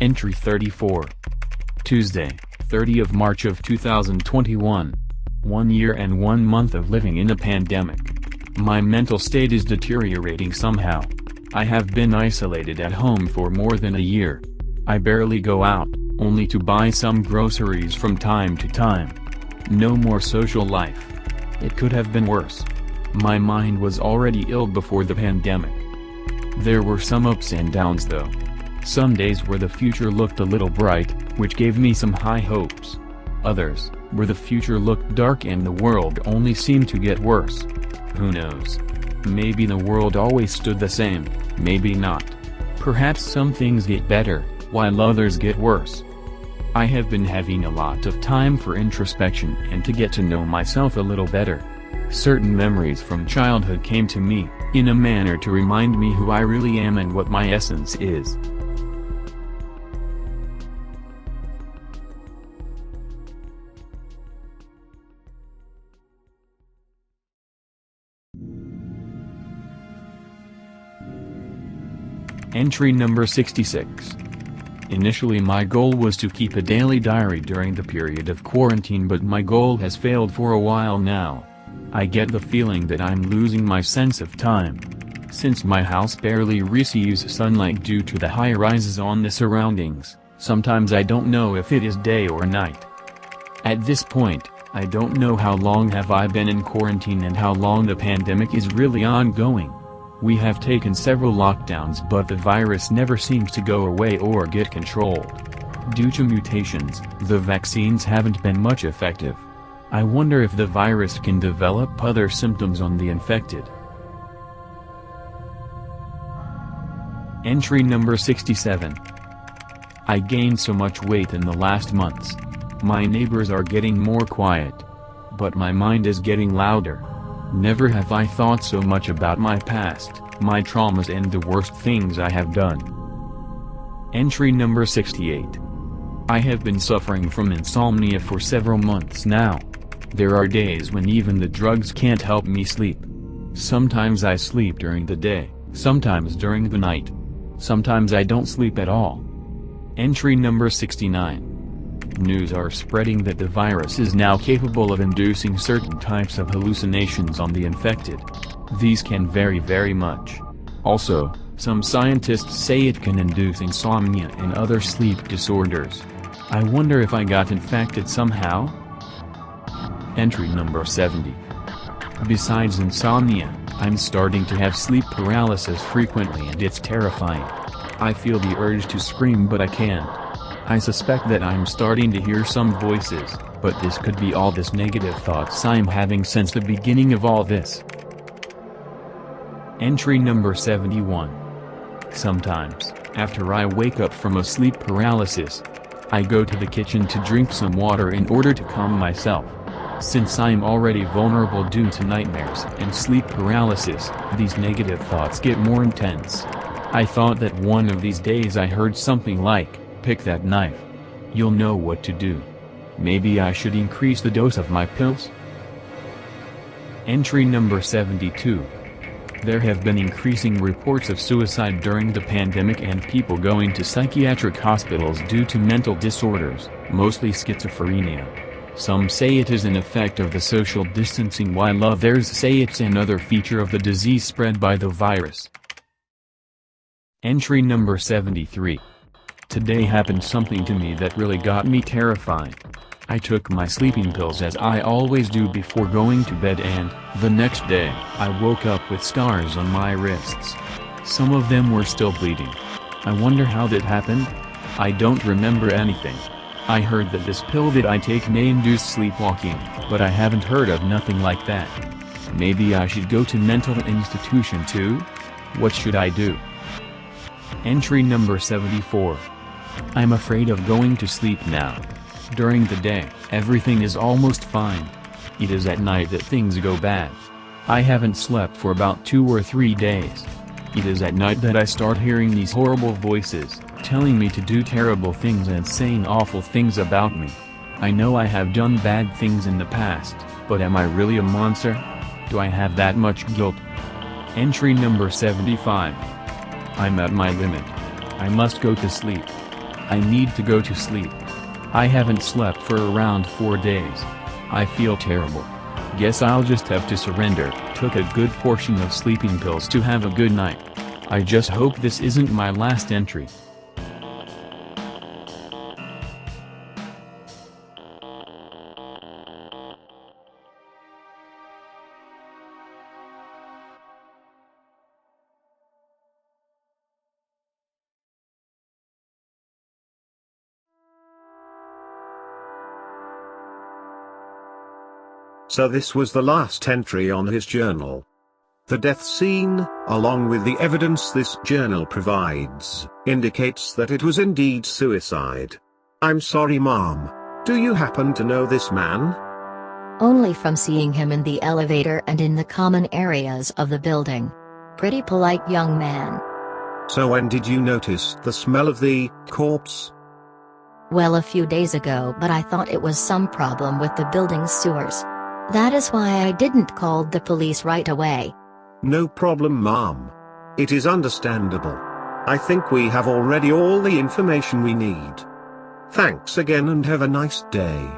Entry 34. Tuesday, 30 of March of 2021. 1 year and 1 month of living in a pandemic. My mental state is deteriorating somehow. I have been isolated at home for more than a year. I barely go out, only to buy some groceries from time to time. No more social life. It could have been worse. My mind was already ill before the pandemic. There were some ups and downs though. Some days where the future looked a little bright, which gave me some high hopes. Others, where the future looked dark and the world only seemed to get worse. Who knows? Maybe the world always stood the same, maybe not. Perhaps some things get better, while others get worse. I have been having a lot of time for introspection and to get to know myself a little better. Certain memories from childhood came to me, in a manner to remind me who I really am and what my essence is. Entry number 66. Initially my goal was to keep a daily diary during the period of quarantine, but my goal has failed for a while now. I get the feeling that I'm losing my sense of time. Since my house barely receives sunlight due to the high rises on the surroundings, sometimes I don't know if it is day or night. At this point, I don't know how long have I been in quarantine and how long the pandemic is really ongoing. We have taken several lockdowns, but the virus never seems to go away or get controlled. Due to mutations, the vaccines haven't been much effective. I wonder if the virus can develop other symptoms on the infected. Entry number 67. I gained so much weight in the last months. My neighbors are getting more quiet. But my mind is getting louder. Never have I thought so much about my past, my traumas and the worst things I have done. Entry number 68. I have been suffering from insomnia for several months now. There are days when even the drugs can't help me sleep. Sometimes I sleep during the day, sometimes during the night. Sometimes I don't sleep at all. Entry number 69. News are spreading that the virus is now capable of inducing certain types of hallucinations on the infected. These can vary very much. Also, some scientists say it can induce insomnia and other sleep disorders. I wonder if I got infected somehow? Entry number 70. Besides insomnia, I'm starting to have sleep paralysis frequently and it's terrifying. I feel the urge to scream but I can't. I suspect that I'm starting to hear some voices, but this could be all this negative thoughts I'm having since the beginning of all this. Entry number 71. Sometimes, after I wake up from a sleep paralysis, I go to the kitchen to drink some water in order to calm myself. Since I'm already vulnerable due to nightmares and sleep paralysis, these negative thoughts get more intense. I thought that one of these days I heard something like, "Pick that knife. You'll know what to do." Maybe I should increase the dose of my pills? Entry number 72. There have been increasing reports of suicide during the pandemic and people going to psychiatric hospitals due to mental disorders, mostly schizophrenia. Some say it is an effect of the social distancing while others say it's another feature of the disease spread by the virus. Entry number 73. Today happened something to me that really got me terrified. I took my sleeping pills as I always do before going to bed and, the next day, I woke up with scars on my wrists. Some of them were still bleeding. I wonder how that happened? I don't remember anything. I heard that this pill that I take may induce sleepwalking, but I haven't heard of nothing like that. Maybe I should go to mental institution too? What should I do? Entry number 74. I'm afraid of going to sleep now. During the day, everything is almost fine. It is at night that things go bad. I haven't slept for about 2 or 3 days. It is at night that I start hearing these horrible voices, telling me to do terrible things and saying awful things about me. I know I have done bad things in the past, but am I really a monster? Do I have that much guilt? Entry number 75. I'm at my limit. I must go to sleep. I need to go to sleep. I haven't slept for around 4 days. I feel terrible. Guess I'll just have to surrender. Took a good portion of sleeping pills to have a good night. I just hope this isn't my last entry. So this was the last entry on his journal. The death scene, along with the evidence this journal provides, indicates that it was indeed suicide. I'm sorry, Mom. Do you happen to know this man? Only from seeing him in the elevator and in the common areas of the building. Pretty polite young man. So when did you notice the smell of the corpse? Well, a few days ago, but I thought it was some problem with the building's sewers. That is why I didn't call the police right away. No problem, Mom. It is understandable. I think we have already all the information we need. Thanks again and have a nice day.